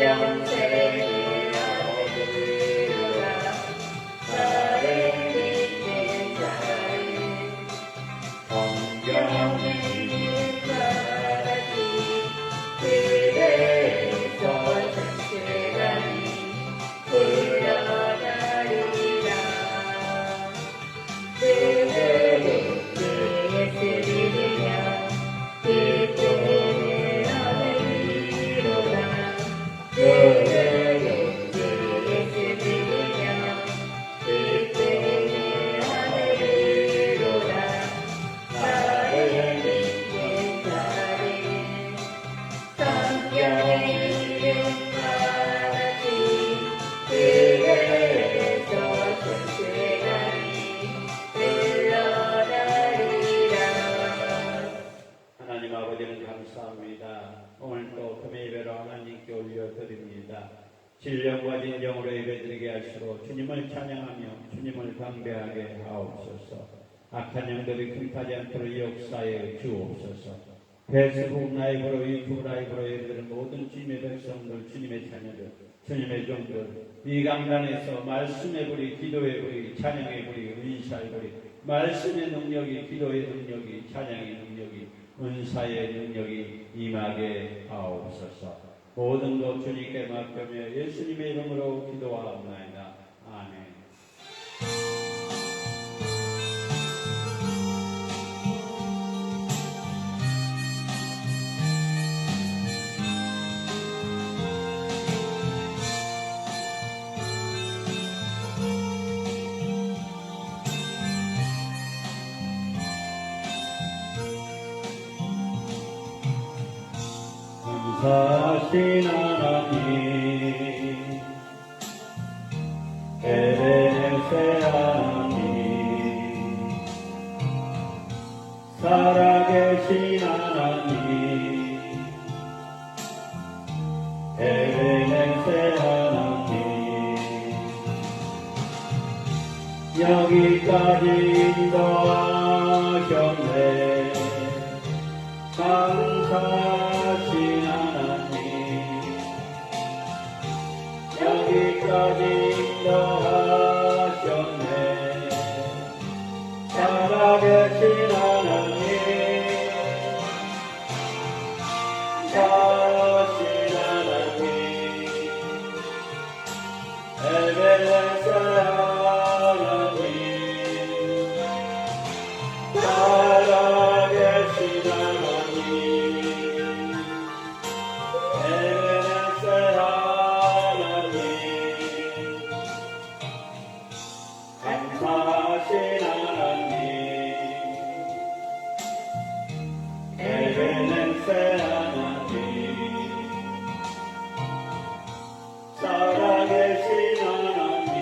영생을 얻으리로다. 나를 믿는 찬양하며 주님을 경배하게 하옵소서. 악한 영들이 금타지 않도록 역사에 주옵소서. 페이스북 라이브로 유튜브 라이브로 예배드리는 모든 주님의 백성들, 주님의 자녀들, 주님의 종들, 이 강단에서 말씀의 불이, 기도의 불이, 찬양의 불이, 은사의 불이, 말씀의 능력이, 기도의 능력이, 찬양의 능력이, 은사의 능력이 임하게 하옵소서. 모든 것 주님께 맡겨며 예수님의 이름으로 기도하옵나이다. 아멘. 사신 하나님, 에베네세 하나님, 살아계신 하나님, 에베네세 하나님, 여기까지 인도하셨네. 감사하신 여기까지 인도하셨네. 살아계신 하나님, 사신 하나님, 에베네세 하나님, 살아계신 하나님, 에베네세 하나님, 감사하신 하나님, 에베네세 하나님, 살아계신 하나님,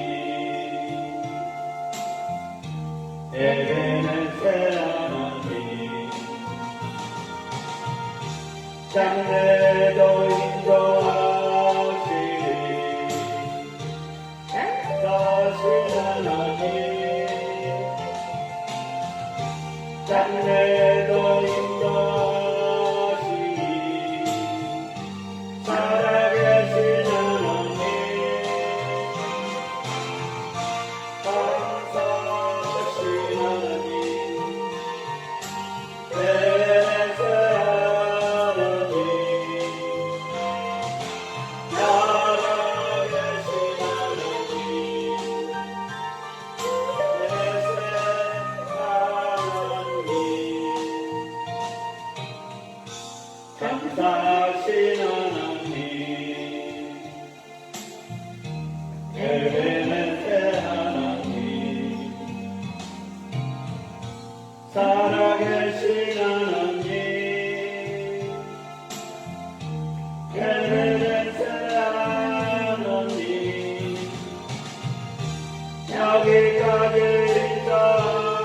에베네세 하나님, 장래도 인도하시리 사신 하나님, 장래도 인도하시니 살아계신 하나님, 감사하신 하나님, 에베네세 하나님, 살아계신 하나님, 감사하신 하나님, 에베네세 하나님, 살아계신 하나님, 에베네세 하나님, 여기까지 인도하셨네.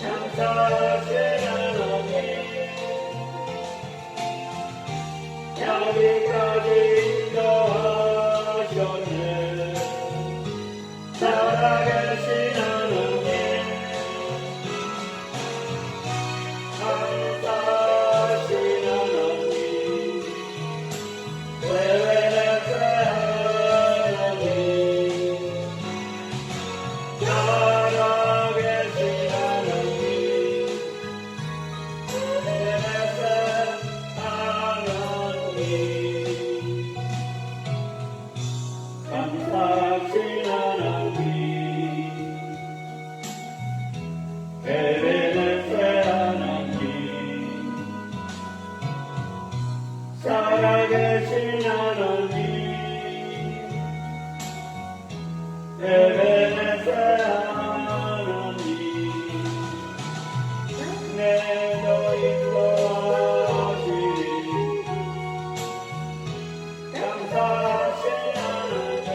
감사하신 하나님, 여기까지 인도하셨네. 살아계신 하나님, 감사하신 하나님, 에베네세 하나님, 살아계신 하나님, 에베네세 하나님, 감사하신 하나님, 에베네세 하나님, 살아계신 하나님, 에베네세 하나님, 내도 인도하시리 감사하신 하나님,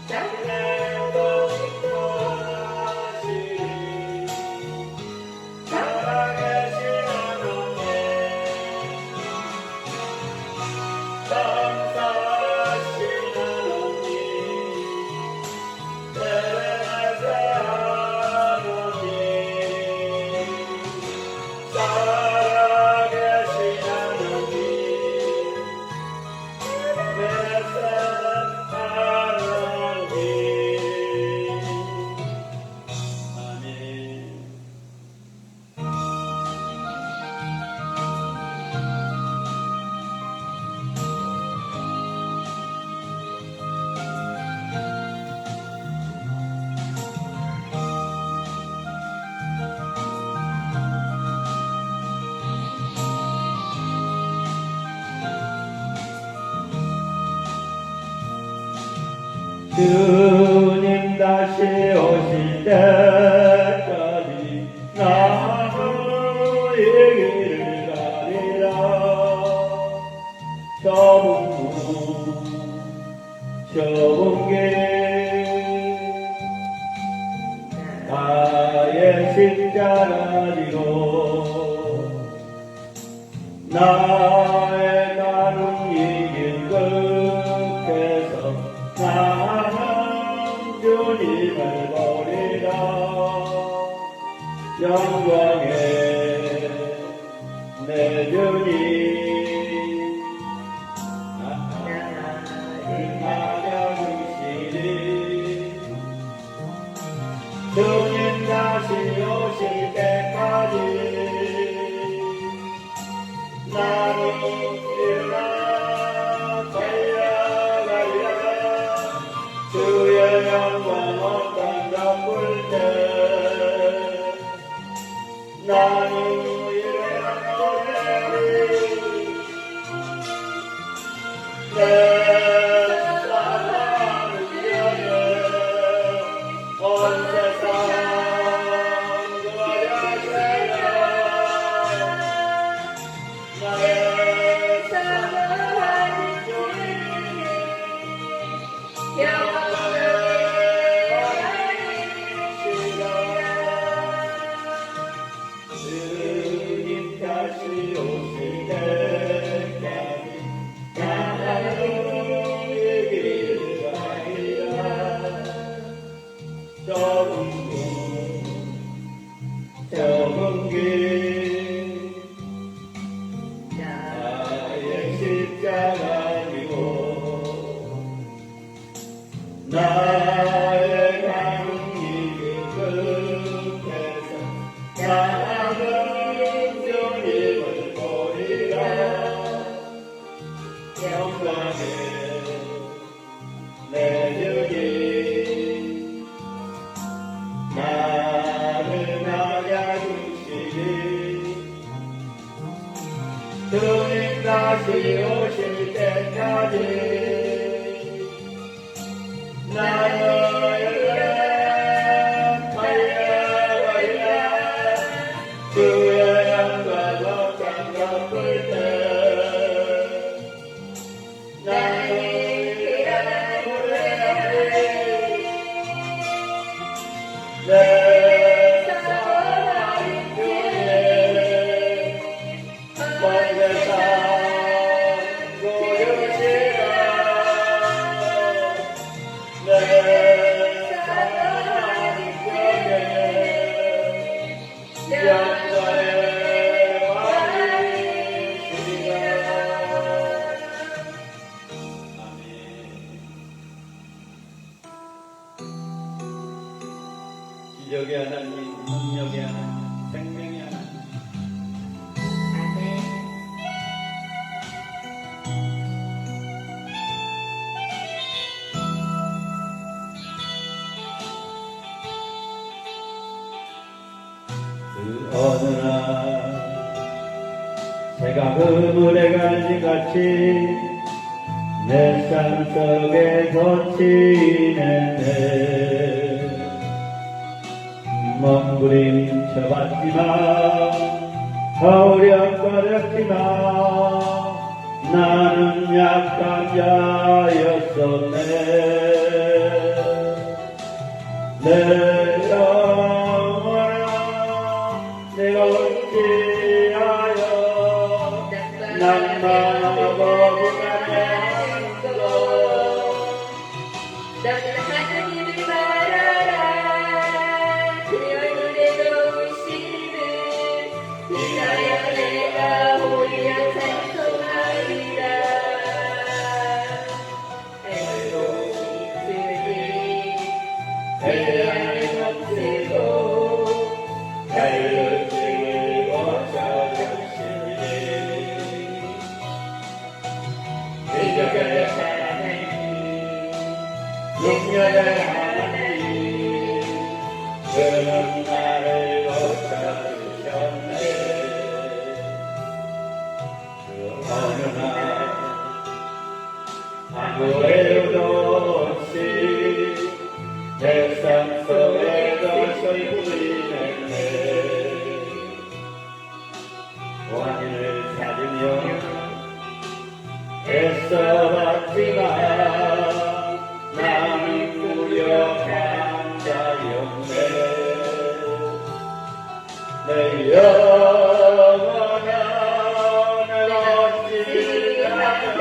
장래도 인도하시리 살아계신 하나님, 주님 다시 오실 때까지 나의 길을 가리라. 좁은 길 나의 십자가 지고 나의 가는 이길 끝에서 나는 주님을 보리라. 영광의 내 주님 주님 다시 오실 때까지 나는 일어나 달려가리라. 주의 영광 온땅 덮을 때 나는 일어나 노래하리. 내 사랑을 위하여 온 세상 노래하세요. 나의 사랑하는 주님 영원히 하시라. 주님 다시 오실 때까지 나는 길을 가리라. 좁은 길 나의 십자가 지고 나의 가는 길 끝에서 나는 주님을 보리라. 영광의 내 주님 나를 맞아주시니 주님 다시 오실 때까지 나는 달려가리라. 주의 영광 온땅 덮을 때 나는 일어나 노래하리. 내 사랑하는 주님 온 세상 보여주시라. 내 사랑하는 주님 영광의 왕이시라. 아멘. 기적의 하나님, 능력의 하나님, 생명의 하나님, 그 어느 날 새가 그물에 갈리같이 내 삶 속에 걷히는데 몸부림쳐봤지만 어려버렸지만 나는 약한 자였었네. 내 영혼아 내가 어찌하여 낭만하고 불안해하는가. 너는 하나님을 바라라. 그의 얼굴에 놓으심을 인하여 내가 오히려 찬송하리라. 애로운 이들이 내 안에 넘치고 갈증을 고쳐주시니 기적의 하나님, 능력의 하나님, 그는 나를 고쳐주셨네. 그 어느 날 아무 애도 없이 없지만 나는 무력한 자였네. 내 영혼아 내가 어찌하여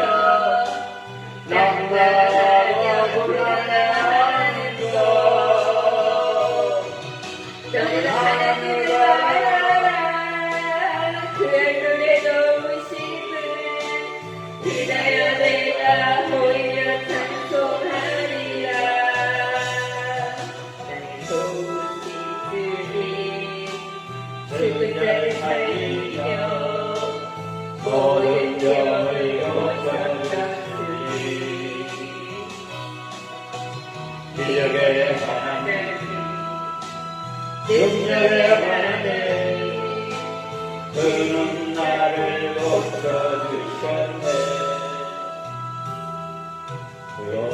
낭만하고 불안해하는고. 너는 하나님을 알아라. 그의 눈에 놓으심을 이다여 내가 오히려 찬송하리라. 나의 도우시주니 죽은 자를 살리며 모든 병을 고쳐주시니 기적의 하나님 능력의 하나님 그는 나를 고쳐주셨네.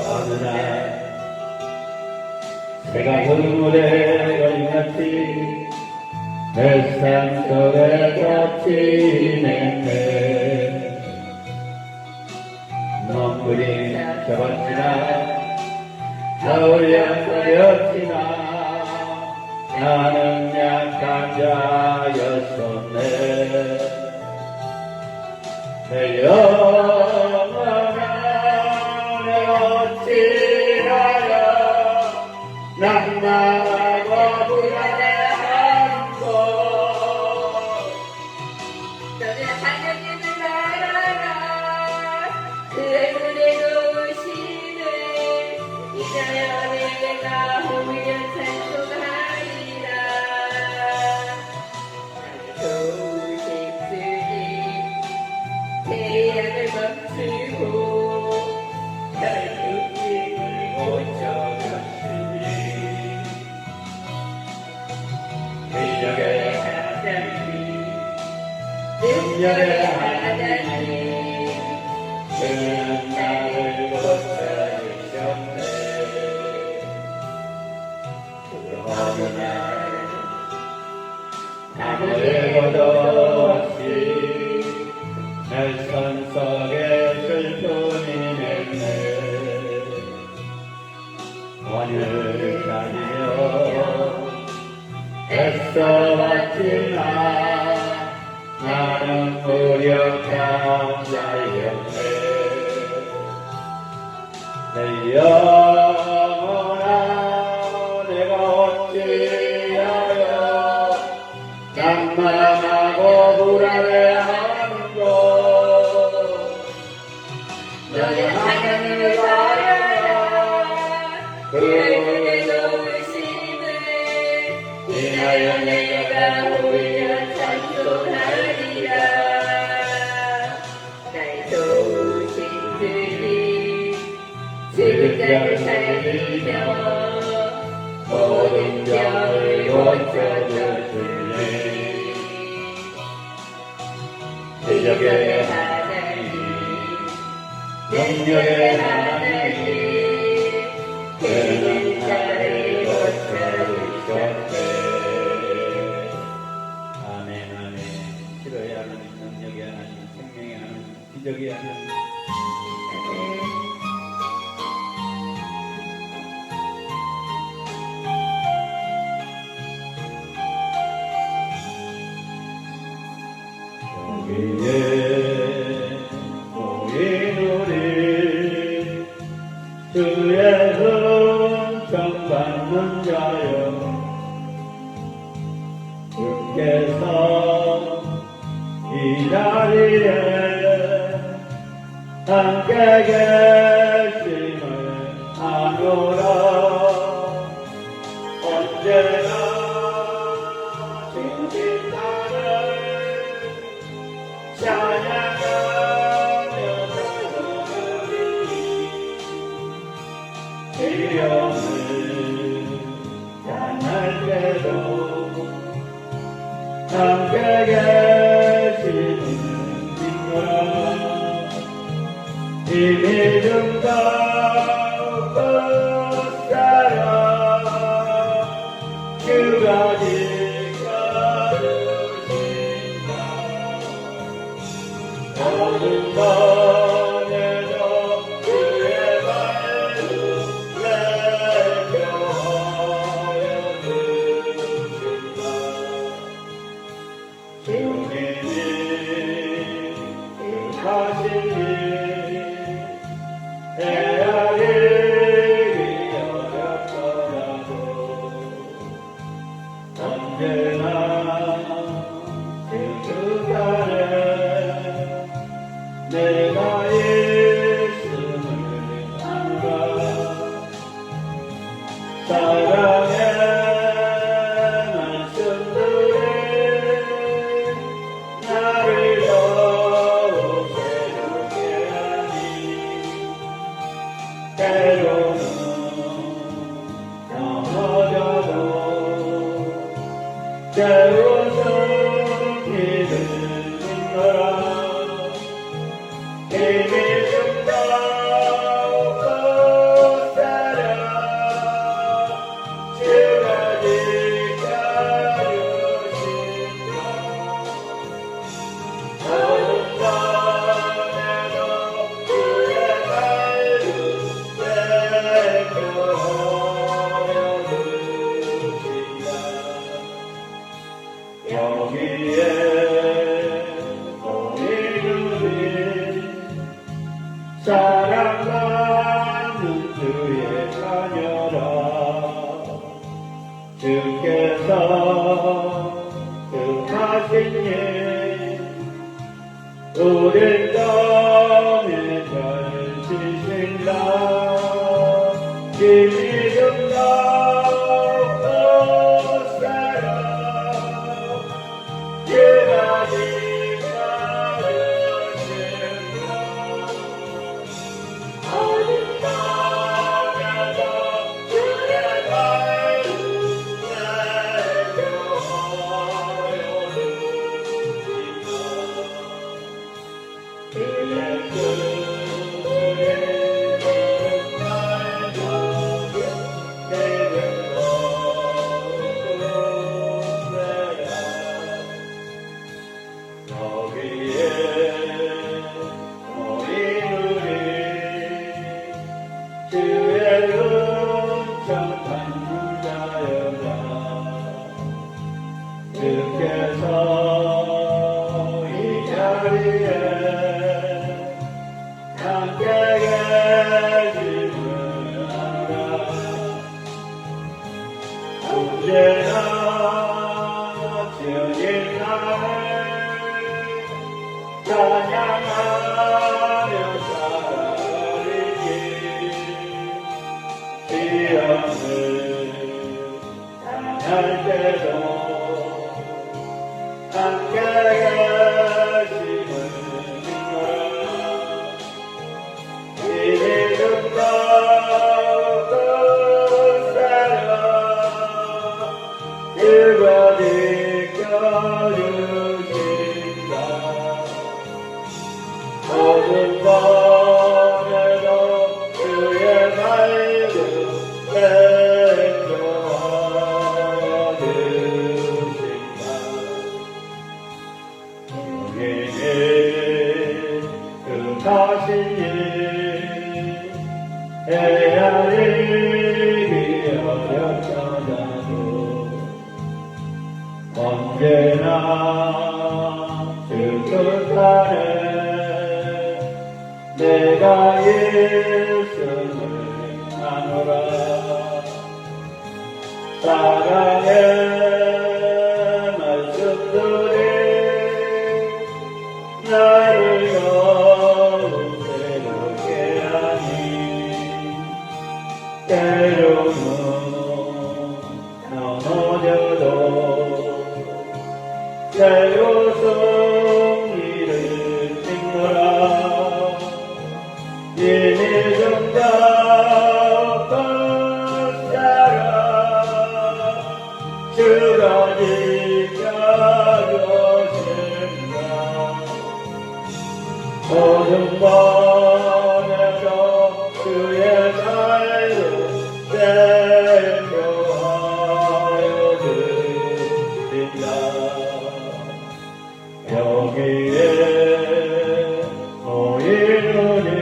어느 날 새가 그물에 걸렸지. 뱃산 속에 갇히네. 눈물이 적었지나 겨울이 떨렸지나 나는 약한 자였었네. 내 영혼아 내가 어찌하여 낭만하고 불안해하는고. 너는 하나님을 알아라. 그의 눈에 놓으심을 이자여 내가 오히려 찬송하리라. 도우신 주님 태양을 멈추고 혈육을 고쳐주시니 기적의 하나님 능력의 하나님 그는 나를 고쳐주셨네. 어느 날 아무래도 없이 내 손 속에 슬픔이 맺네. 원인을 가지며 애써왔지만 나는 무력한 자였네. 내 영혼아 내가 어찌하여 낭만하고 불안해하는고. 너는 하나님을 알아라. 그의 눈에 놓으심을 이하여 내가 오히려 찬송하리라. 나의 도우신 주님 죽은 자를 살리며 모든 병을 고쳐주시니 기적의 하나님 능력의 하나님 그는 나를 고쳐주셨네. 아멘 아멘. 치료의 하나님 능력의 하나님 생명의 하나님 기적의 하나님 여기에 모인 우리 주의 은총 받는 자여 주께서 이 자리에 함께 계심을 아노라. 언제나 주신 나를 찬양하며 살아가리. 이름을 찬할 때도 함께 계시는 믿노라. 이 믿음과 벗어라 주가 지켜주신다. 모든 번에도 주 때로는 넘어져도 때로는 이를 믿노라 힘이 든다 벗어라 주가 지켜주신다 어둠 밤에도 주의 말로 대표하여 주신다 여기에 우리들이 사랑받는 주의 자녀라 주께서 뜻하신 일 우리 땅에 펼치신다 힘이 든다 벗어라 주가 지켜주신다 어둠 밤에도 주의 말로 대표하여 주신다 그의 뜻을 말도 내게 얻으라 여기에 너희들이 주의 은총 받는 자여라 주께서 이 자리에 함께 계심을 알아 언제나 주님 나를 찬양하며 살아가리니 시험을 당할 때도 함께 계심을 믿노라 힘이 든다 벗어라 주가 지켜주신다 어둠 밤에도 주의 말로 대표하여 주신다 우리에게 뜻하신 일 헤아리기 어렵더라도 언제나 주 뜻안에 내가 있음을 아노라 사랑의 말씀들이 나를 더욱 새롭게 하니 때로는 넘어져도 때로 승리를 찍노라 힘이 든다 벗어라 주가 지켜주신다 어둠 밤에도 주의 말로 대표하여 주신다 여기에 너희들이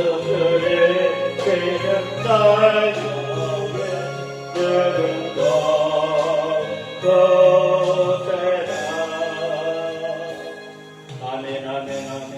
그들의 새벽 날밤에 누군가 거세라. 아멘 아멘 아멘.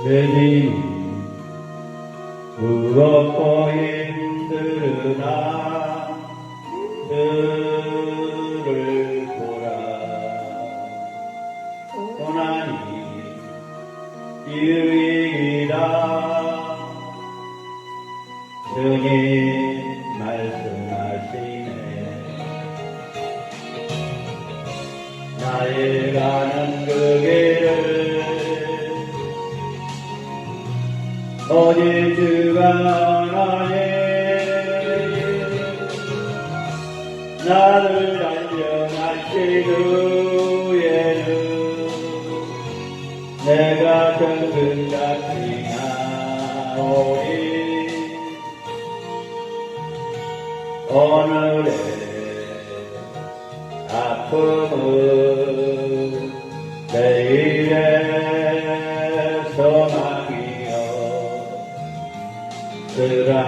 내님 무겁고 힘들으나 들을 보라. 고난이 유익이라 주님 말씀하시네. 나의 가는 그 길을 오직 주가 나네. 나를 안전하신 후에는 내가 정금같이 나오리. 오늘의 아픔은 내일의 소망이요. 그러한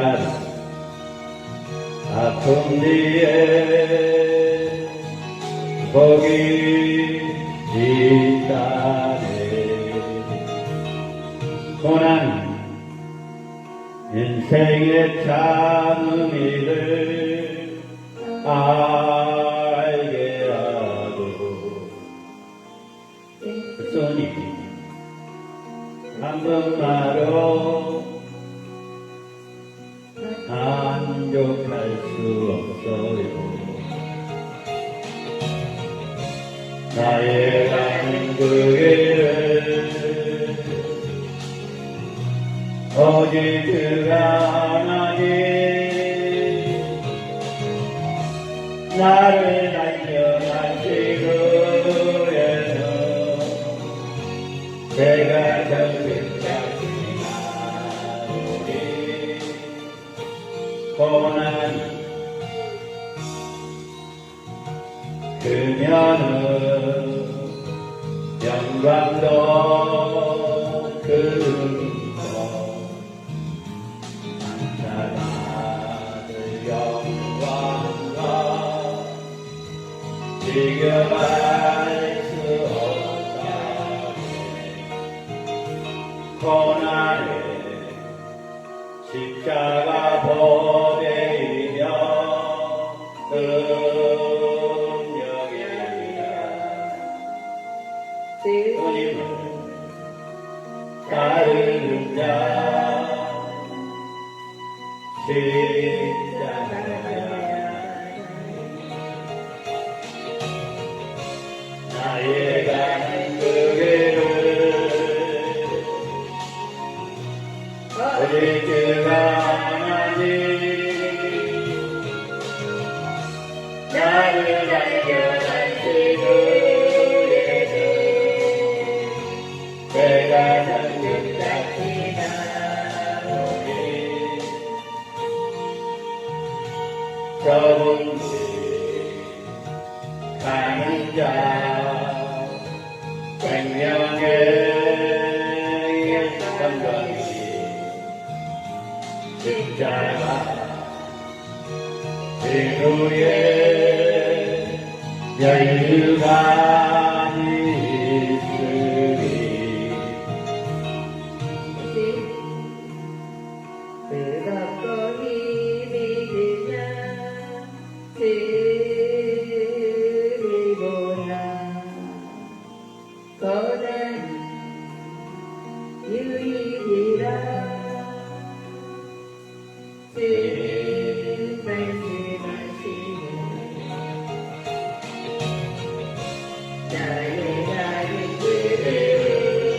아픔 뒤에 복이 있다네. 고난 인생의 참 의미를 알게 하고 손이 한 번만로 만족할 수 없어요. 나의 가는 그 길을 오직 그가 하나님. 나를 안전하시고에는 내가 정직하시 나오리. 고난이 그면은 영광도 그름도 만나들 영광과 비교할 수 없다네. 고난의 십자가 보배이며 은영이라. 주님을 따르는 자 십자가야. 나의 가는 그 길을 오직 그가 하나님. 나를 안전하시는 후에는 내가 정직같이 나오리. 좁은 길 가는 자 생명의 영광이 십자가 지루에 여유가 있으리. 뜨겁고 힘이 들면 들이보라. 고난 유익이라. 말씀하시네. 나의 가는 길을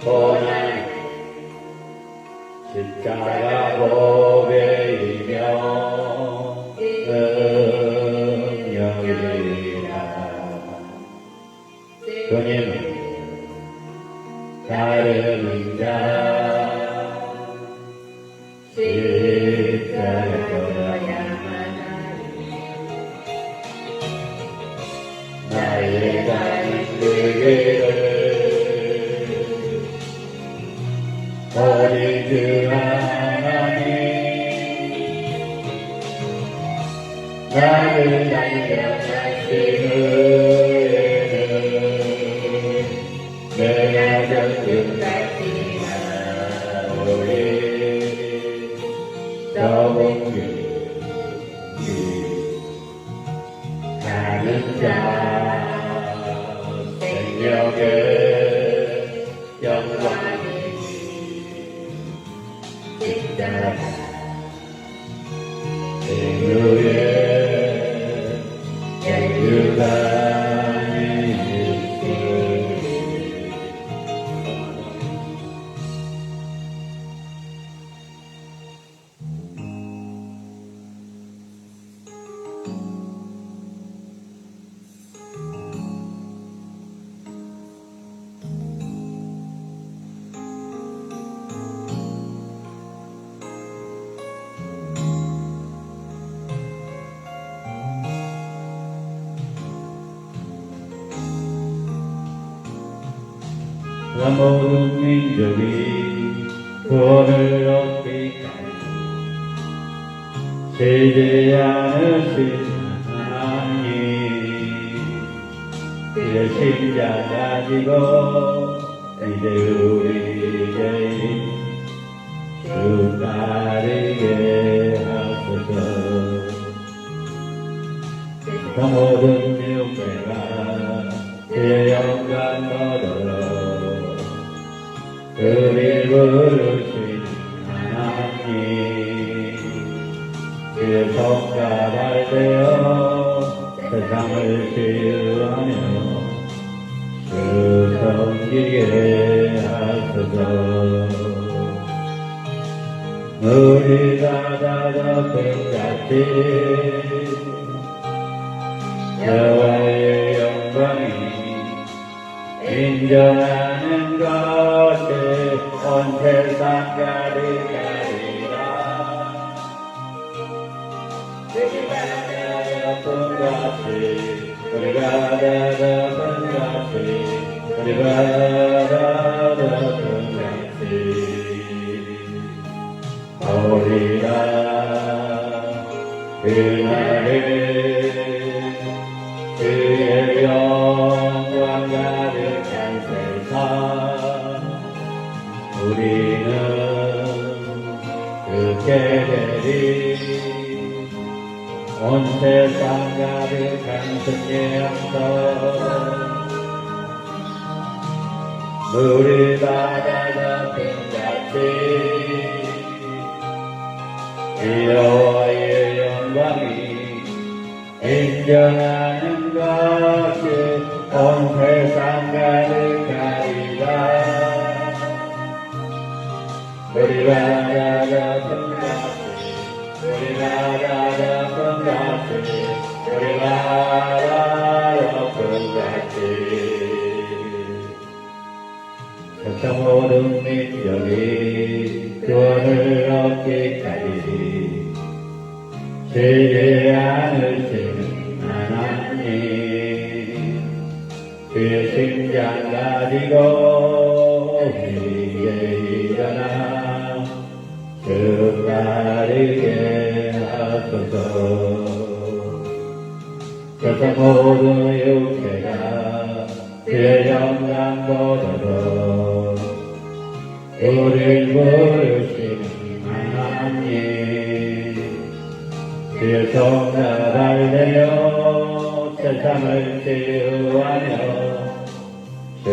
고난 십자가 보배이며 능력이라 주님은 다른 자 십자가여야만 나의 가는 그 길을 오직 주 하나님 나를 양육하시는 내가 정금같이 나오리 저번 길 가는 자 생명의 영광이 십자가 생루의 자유감이 모든 민족이 구원을 얻기까지 쉬지 않으신 하나님 그의 십자 가지고 이제 우리 죄인 주 따르게 하소서 그 모든 육체가 그의 영광 거두어 그를 부르신 하나님 그의 손가락 되어 세상을 치유하며 주 섬기게 하소서 우리 바다가 끝같이 여호와의 영광이 인정하는 것이 온 세상 가득하리라 우리 바다가 끝같이 우리 바다가 끝같이 우리 바다가 끝같이 오리라 그날에 그의 영광 가득한 세상 우리는 그렇게 되리 온 세상 가득한 승리의 영광 우리 바다가 끝같이 여호와의 영광이 인정하는 것이 온 세상 가득하리라 우리 바다가 끝같이 우리 바다가 끝같이 우리 바다가 끝같이 세상 모든 민족이 구원을 얻기까지 쉬지 않으시는 하나님 그의 심장 가지고 위에 일어나 주 따르게 하소서 세상 모든 육체가 그의 영광보다도 우리를 부르시는 하나님 그의 손가락 내어 세상을 치유하며 주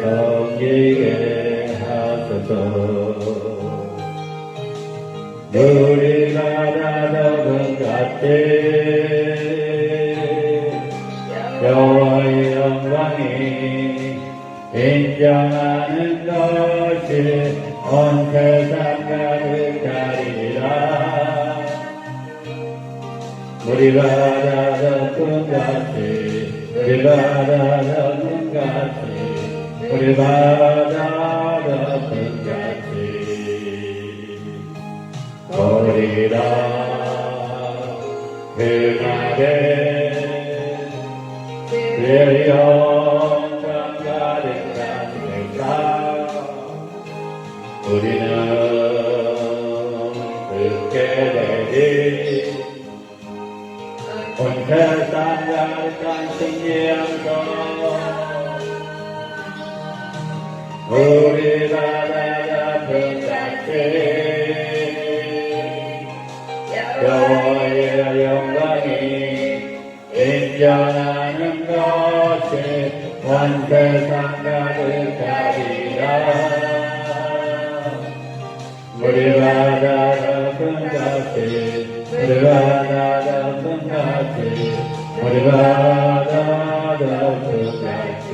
섬기게 하소서 우리 바다가 같이 여호와의 영광이 인정하는 것이 온 세상 가득하리라. 우리 바다 덮은 같이 우리 바다 덮은 같이 우리 바다 덮은 같이 오리라. 그날에 그 영광 가득한 세상 우리는 듣게 되리. 온 세상 가득한 승리양성 우리 바다 덮은 같이 여호와의 영광이 인정하는 것이 온 세상 가득하리라. 우리 바다 덮은 같이 우리 바다 덮은 같이 우리 바다 덮은 같이.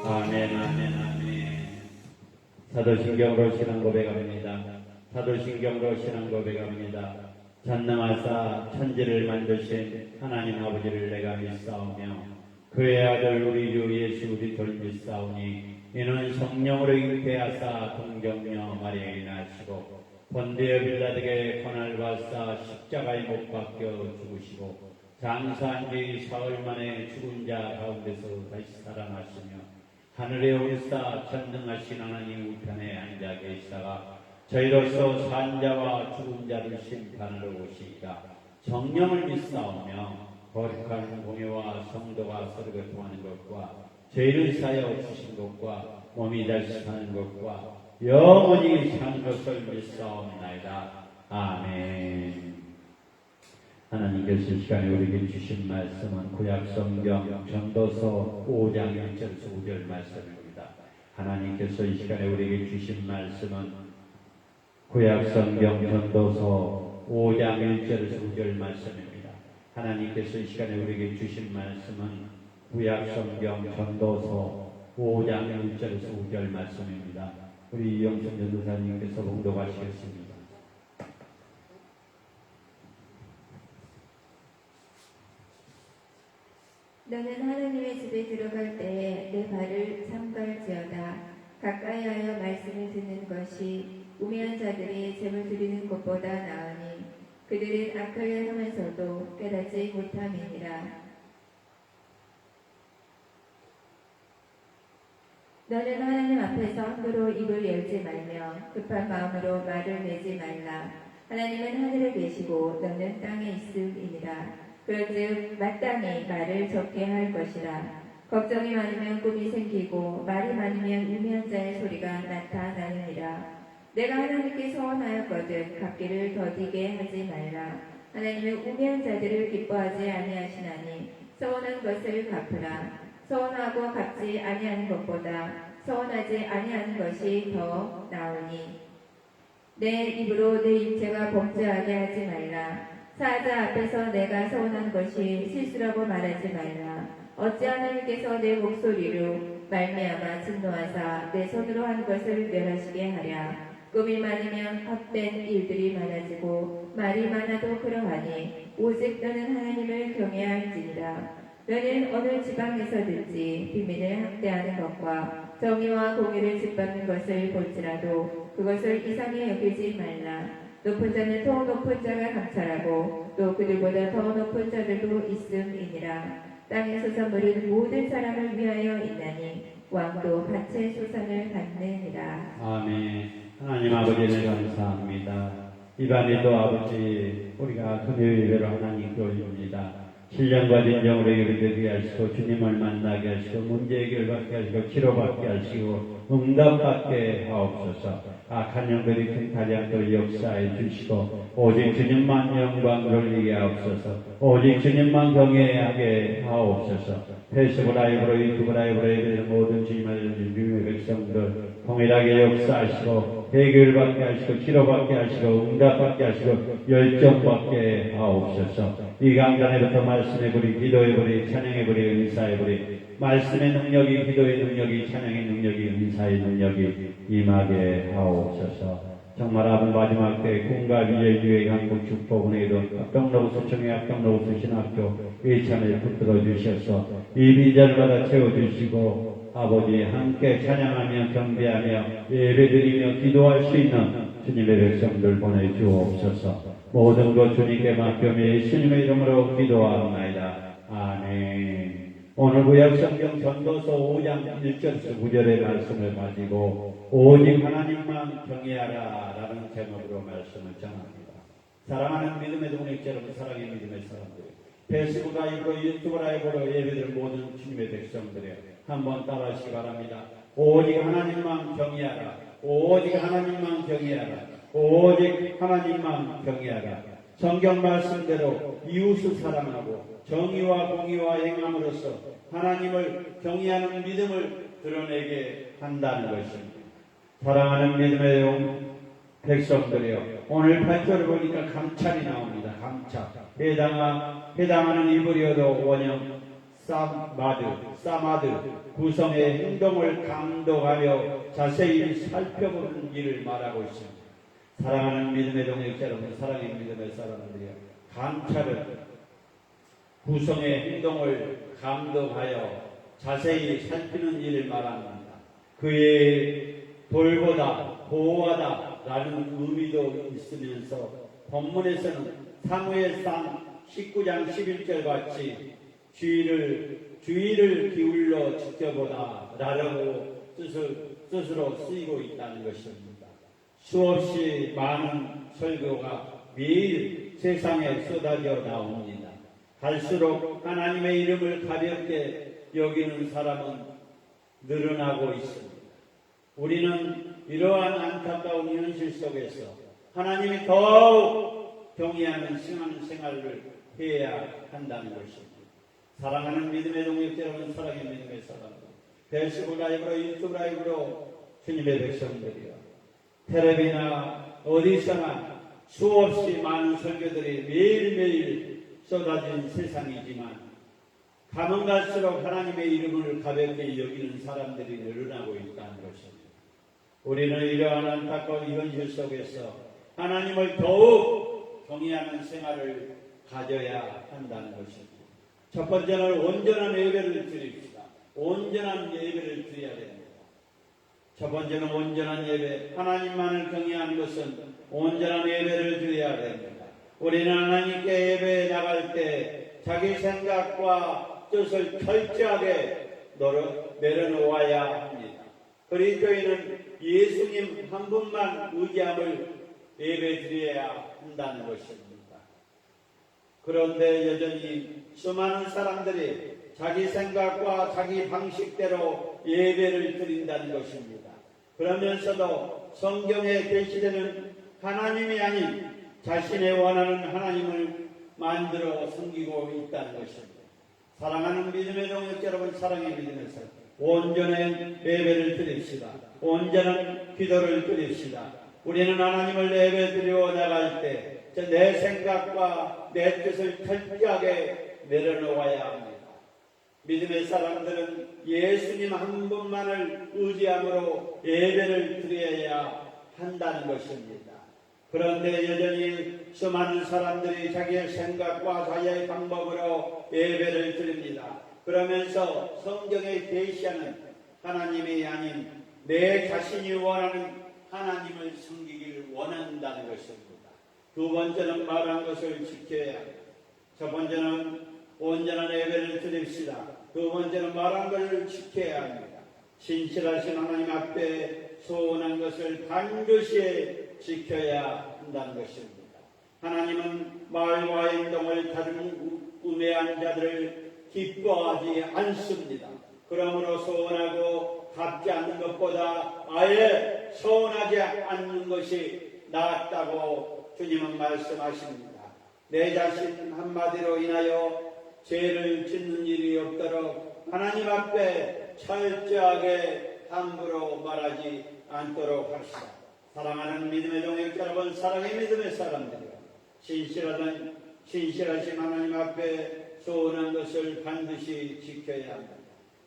아멘 아멘 아멘. 사도신경으로 신앙 고백합니다. 사도신경으로 신앙 고백합니다. 전능하사 천지를 만드신 하나님 아버지를 내가 믿사오며 그의 아들 우리 주 예수 그리스도를 믿사오니 이는 성령으로 잉태하사 동정녀 마리아에 나시고 본디오 빌라에게 고난을 받사 십자가에 못 박혀 죽으시고 장사한 지 사흘 만에 죽은 자 가운데서 다시 살아나시며 하늘에 오르사 전능하신 하나님 우편에 앉아 계시다가 저희로서 산 자와 죽은 자를 심판하러 오시리라. 정령을 믿사오며 거룩한 공예와 성도가 서로 교통하는 것과 죄를 사여 주신 것과 몸이 다시 사는 것과 영원히 사는 것을 믿사옵나이다. 아멘. 하나님께서 이 시간에 우리에게 주신 말씀은 구약성경 전도서 5장 1절에서 5절 말씀입니다. 하나님께서 이 시간에 우리에게 주신 말씀은 구약성경 전도서 5장 1절에서 5절 말씀입니다. 하나님께서 이 시간에 우리에게 주신 말씀은 구약성경 전도서 5장 1절에서 5절 말씀입니다. 우리 이영선 전도사님께서 봉독하시겠습니다. 너는 하나님의 집에 들어갈 때에 내 발을 삼갈지어다. 가까이하여 말씀을 듣는 것이 우매한 자들이 제물 드리는 것보다 나으니 그들은 악하게 하면서도 깨닫지 못함이니라. 너는 하나님 앞에서 함부로 입을 열지 말며 급한 마음으로 말을 내지 말라. 하나님은 하늘에 계시고 너는 땅에 있음이니라. 그런즉 마땅히 말을 적게 할 것이라. 걱정이 많으면 꿈이 생기고 말이 많으면 우매한 자의 소리가 나타나느니라. 내가 하나님께 서원하였거든 갚기를 더디게 하지 말라. 하나님은 우매한 자들을 기뻐하지 아니하시나니 서원한 것을 갚으라. 서원하고 갚지 아니하는 것보다 서원하지 아니하는 것이 더 나으니 내 입으로 내 육체가 범죄하게 하지 말라. 사자 앞에서 내가 서원한 것이 실수라고 말하지 말라. 어찌 하나님께서 내 목소리로 말미암아 진노하사 내 손으로 한 것을 멸하시게 하랴. 꿈이 많으면 헛된 일들이 많아지고 말이 많아도 그러하니 오직 너는 하나님을 경외할지니라. 너는 어느 지방에서 듣지 비밀을 학대하는 것과 정의와 공의를 짓밟는 것을 볼지라도 그것을 이상히 여기지 말라. 높은 자는 더 높은 자가 감찰하고 또 그들보다 더 높은 자들도 있음이니라. 땅의 소산물은 모든 사람을 위하여 있나니 왕도 밭의 소산을 받느니라. 아멘. 하나님 아버지를 감사합니다. 이 밤에도 아버지 우리가 금요일로 하나님께 올립니다. 신령과 진정으로 예배되게 하시고 주님을 만나게 하시고 문제 해결받게 하시고 치료받게 하시고 응답받게 하옵소서. 악한 영들이 틈타지 않도록 역사해 주시고 오직 주님만 영광 돌리게 하옵소서. 오직 주님만 경외하게 하옵소서. 페이스북 라이브로 유튜브 라이브로 예배되는 모든 주님을 알려준 주님의 백성들 통일하게 역사하시고 해결받게 하시고 치료받게 하시고 응답받게 하시고 열정받게 하옵소서. 이 강단에부터 말씀해버리 기도해버리 찬양해버리 은사해버리 말씀의 능력이, 기도의 능력이, 찬양의 능력이, 은사의 능력이 임하게 하옵소서. 정말 아버지 마지막 때 꿈과 미래 유의 한국 축복은혜도 합병로우스 청해 합병로우스 신학교 예찬을 붙들어 주셔서 이 빈자를 받아 채워주시고 아버지 함께 찬양하며 경배하며 예배드리며 기도할 수 있는 주님의 백성들 보내주옵소서. 모든 것 주님께 맡겨며 예수님의 이름으로 기도하옵나이다. 아멘. 오늘 구약성경 전도서 5장 1절에서 9절의 말씀을 가지고 오직 하나님만 경외하라 라는 제목으로 말씀을 전합니다. 사랑하는 믿음의 동역자 여러분, 사랑의 믿음의 사람들, 페이스북 라이브로 유튜브 라이브로 예배드릴 모든 주님의 백성들이여 한번 따라하시기 바랍니다. 오직 하나님만 경외하라. 오직 하나님만 경외하라. 오직 하나님만 경외하라. 성경 말씀대로 이웃을 사랑하고 정의와 공의와 행함으로써 하나님을 경외하는 믿음을 드러내게 한다는 것입니다. 사랑하는 믿음의 백성들이여, 오늘 8절을 보니까 감찰이 나옵니다. 감찰. 해당하는 이브리어도 원형 사마드, 구성의 행동을 감독하며 자세히 살펴보는 일을 말하고 있습니다. 사랑하는 믿음의 동역자 여러분, 사랑의 믿음의 사람들이여, 감찰은 구성의 행동을 감독하여 자세히 살피는 일을 말합니다. 그의 돌보다, 보호하다 라는 의미도 있으면서 본문에서는 사무엘상 19장 11절 같이 주의를 기울여 지켜보다 라고 뜻으로 쓰이고 있다는 것입니다. 수없이 많은 설교가 매일 세상에 쏟아져 나옵니다. 갈수록 하나님의 이름을 가볍게 여기는 사람은 늘어나고 있습니다. 우리는 이러한 안타까운 현실 속에서 하나님이 더욱 경외하는 신앙생활을 해야 한다는 것입니다. 사랑하는 믿음의 동역자 여러분, 사랑의 믿음의 사람들, 페이스북 라이브로 유튜브 라이브로 주님의 백성들이여, 텔레비나 어디서나 수없이 많은 설교들이 매일매일 쏟아진 세상이지만 가면 갈수록 하나님의 이름을 가볍게 여기는 사람들이 늘어나고 있다는 것입니다. 우리는 이러한 안타까운 현실 속에서 하나님을 더욱 경외하는 생활을 가져야 한다는 것입니다. 첫 번째는 온전한 예배를 드립시다. 온전한 예배를 드려야 됩니다. 첫 번째는 온전한 예배, 하나님만을 경외하는 것은 온전한 예배를 드려야 됩니다. 우리는 하나님께 예배에 나갈 때 자기 생각과 뜻을 철저하게 내려놓아야 합니다. 그리스도인은 예수님 한 분만 의지함을 예배 드려야 한다는 것입니다. 그런데 여전히 수많은 사람들이 자기 생각과 자기 방식대로 예배를 드린다는 것입니다. 그러면서도 성경에 계시되는 하나님이 아닌 자신의 원하는 하나님을 만들어 섬기고 있다는 것입니다. 사랑하는 믿음의 동역자 여러분, 사랑의 믿음의 사람, 온전한 예배를 드립시다. 온전한 기도를 드립시다. 우리는 하나님을 예배드리러 나갈 때 내 생각과 내 뜻을 철저하게 내려놓아야 합니다. 믿음의 사람들은 예수님 한 분만을 의지함으로 예배를 드려야 한다는 것입니다. 그런데 여전히 수많은 사람들이 자기의 생각과 자기의 방법으로 예배를 드립니다. 그러면서 성경에 계시하는 하나님이 아닌 내 자신이 원하는 하나님을 섬기기를 원한다는 것입니다. 두 번째는 말한 것을 지켜야 합니다. 첫 번째는 온전한 예배를 드립시다. 두 번째는 말한 것을 지켜야 합니다. 신실하신 하나님 앞에 소원한 것을 반드시 지켜야 한다는 것입니다. 하나님은 말과 행동을 다른 우매한 자들을 기뻐하지 않습니다. 그러므로 소원하고 갚지 않는 것보다 아예 소원하지 않는 것이 낫다고 주님은 말씀하십니다. 내 자신 한마디로 인하여 죄를 짓는 일이 없도록 하나님 앞에 철저하게 함부로 말하지 않도록 합시다. 사랑하는 믿음의 동역자 여러분, 사랑의 믿음의 사람들이요, 신실하신 하나님 앞에 소원한 것을 반드시 지켜야 합니다.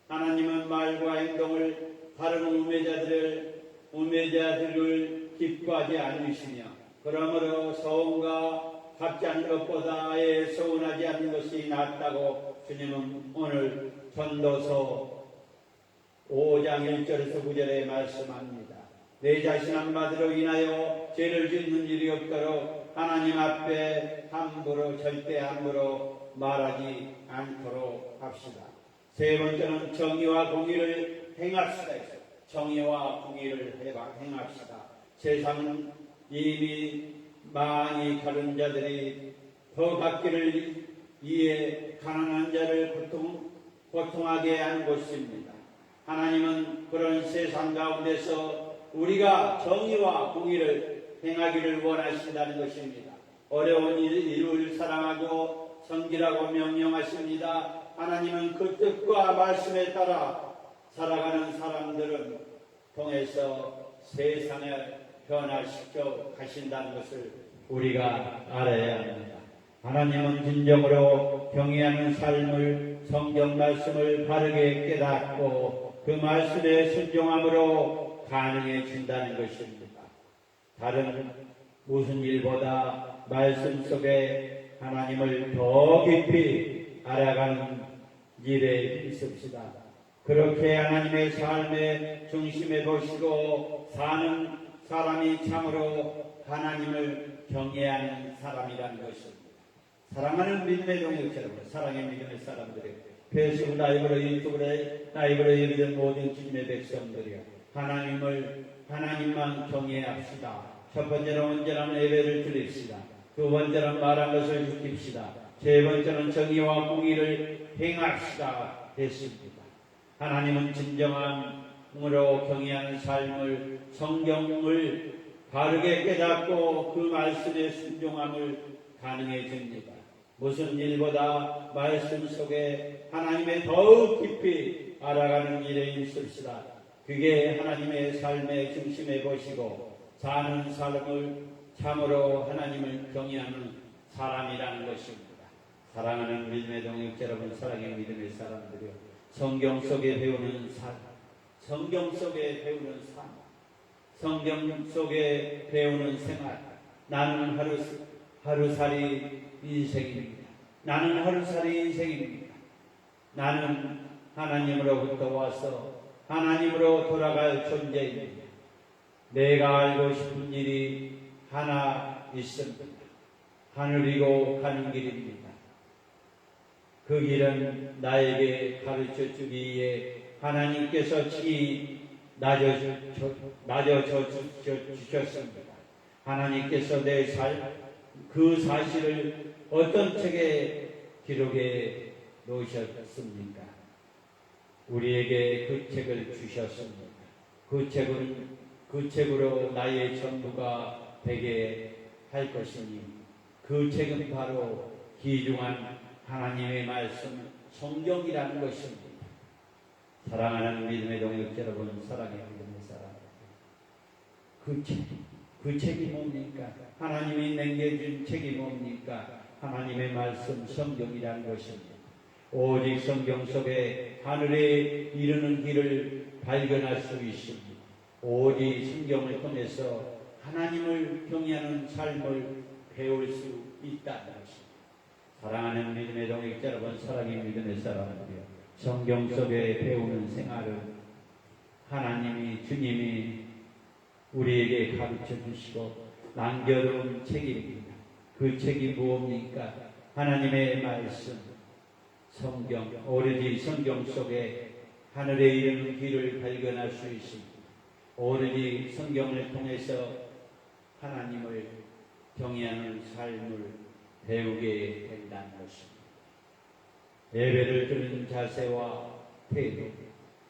하나님은 말과 행동을 다른 우매자들을 기뻐하지 않으시며 그러므로 서원과 갚지 않는 것보다 아예 서운하지 않는 것이 낫다고 주님은 오늘 전도서 5장 1절에서 9절에 말씀합니다. 내 자신 한마디로 인하여 죄를 짓는 일이 없도록 하나님 앞에 절대 함부로 말하지 않도록 합시다. 세 번째는 정의와 공의를 행합시다. 정의와 공의를 행합시다. 세상은 이미 많이 다른 자들이 더 받기를 위해 가난한 자를 고통하게 하는 것입니다. 하나님은 그런 세상 가운데서 우리가 정의와 공의를 행하기를 원하신다는 것입니다. 어려운 일을 사랑하고 섬기라고 명령하십니다. 하나님은 그 뜻과 말씀에 따라 살아가는 사람들은 통해서 세상을 변화시켜 가신다는 것을 우리가 알아야 합니다. 하나님은 진정으로 경외하는 삶을 성경 말씀을 바르게 깨닫고 그 말씀에 순종함으로 가능해진다는 것입니다. 다른 무슨 일보다 말씀 속에 하나님을 더 깊이 알아가는 일에 있읍시다. 그렇게 하나님의 삶의 중심에 보시고 사는 사람이 참으로 하나님을 경외하는 사람이라는 것입니다. 사랑하는 믿음의 동역자 여러분, 사랑의 믿음의 사람들이 페이스북 라이브로 유튜브에 라이브로 예비된 모든 주님의 백성들이여 하나님만 경외합시다. 첫 번째는 온전한 예배를 드립시다. 두 번째는 말한 것을 지킵시다. 세 번째는 정의와 공의를 행합시다 됐습니다. 하나님은 진정함으로 경외하는 삶을 성경을 바르게 깨닫고 그 말씀에 순종함을 가능해집니다. 무슨 일보다 말씀 속에 하나님의 더욱 깊이 알아가는 일에 있읍시다. 그게 하나님의 삶의 중심에 보시고 사는 삶을 참으로 하나님을 경외하는 사람이라는 것입니다. 사랑하는 믿음의 동역자 여러분, 사랑의 믿음의 사람들이요, 성경 속에 배우는 삶, 성경 속에 배우는 삶, 성경 속에 배우는 생활. 나는 하루살이 인생입니다. 나는 하루살이 인생입니다. 나는 하나님으로부터 와서 하나님으로 돌아갈 존재입니다. 내가 알고 싶은 일이 하나 있습니다. 하늘이고 가는 길입니다. 그 길은 나에게 가르쳐 주기에 하나님께서 친히 낮아져 주셨습니다. 하나님께서 내 그 사실을 어떤 책에 기록해 놓으셨습니까? 우리에게 그 책을 주셨습니다. 그 책으로 나의 전부가 되게 할 것이니 그 책은 바로 귀중한 하나님의 말씀 성경이라는 것입니다. 사랑하는 믿음의 동역자 여러분, 사랑의 믿음의 사람, 그 책이 뭡니까? 하나님이 남겨준 책이 뭡니까? 하나님의 말씀 성경이라는 것입니다. 오직 성경 속에 하늘에 이르는 길을 발견할 수 있습니다. 오직 성경을 통해서 하나님을 경외하는 삶을 배울 수 있다는 것입니다. 사랑하는 믿음의 동역자 여러분, 사랑의 믿음의 사람들이요, 성경 속에 배우는 생활은 주님이 우리에게 가르쳐 주시고 남겨둔 책입니다. 그 책이 무엇입니까? 하나님의 말씀, 성경, 오로지 성경 속에 하늘에 이르는 길을 발견할 수 있습니다. 오로지 성경을 통해서 하나님을 경외하는 삶을 배우게 된다는 것입니다. 예배를 드리는 자세와 태도,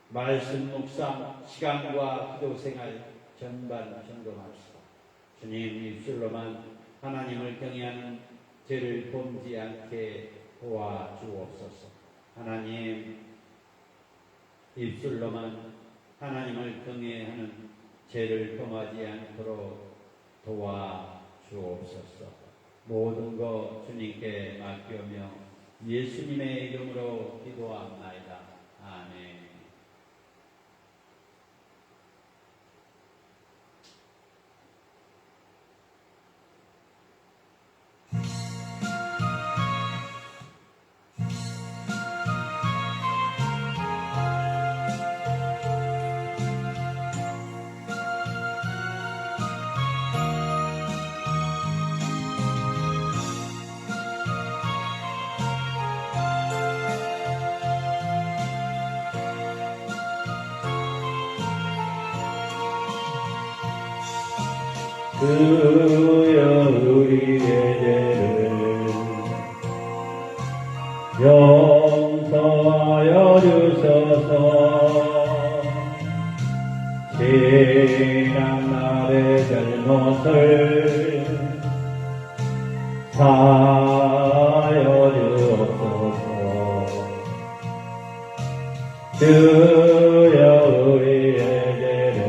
말씀 묵상, 시간과 기도 생활 전반 점검합시다. 주님, 입술로만 하나님을 경외하는 죄를 범지 않게 도와주옵소서. 하나님, 입술로만 하나님을 경외하는 죄를 범하지 않도록 도와주옵소서. 모든 것 주님께 맡기며 예수님의 이름으로 기도합나이다. 아멘. 주여 우리의 죄를 용서하여 주소서. 지난날의 잘못을 사하여 주옵소서. 주여 우리의 죄를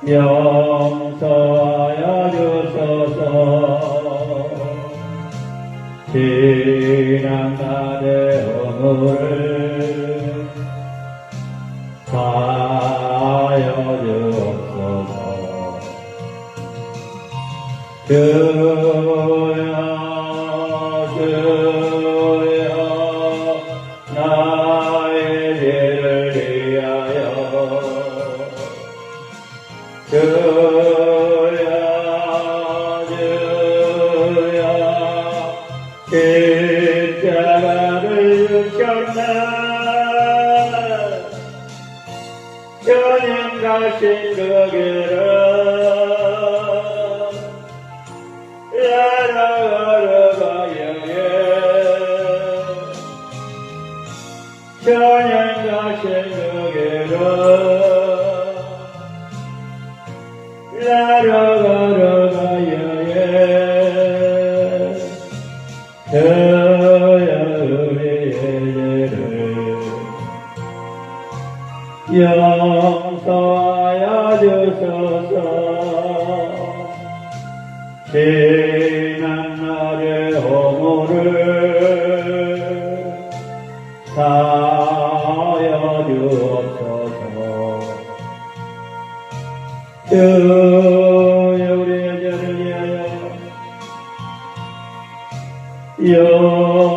용서하여 주소서. 지난날의 허물을 사하여 주옵소서. 주여 주여 나의 죄를 위하여 주여 주여 십자가를 주셨네. 주님 가신 그 길을 걸어가요. 주님 가신 그 길을 걸어가요. 주여 우리의 죄를 용서하여 주소서. 지난날의 허물을 사하여 주옵소서. 주여 우리의 죄를 위하여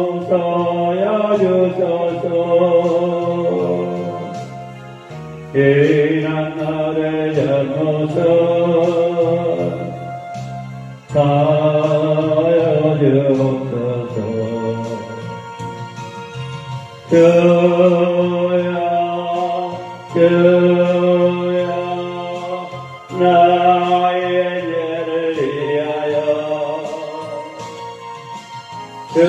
용서하여 주소서. 지난날의 잘못을 사하여 주옵소서. 주여 주여 나의 죄를 위하여 주여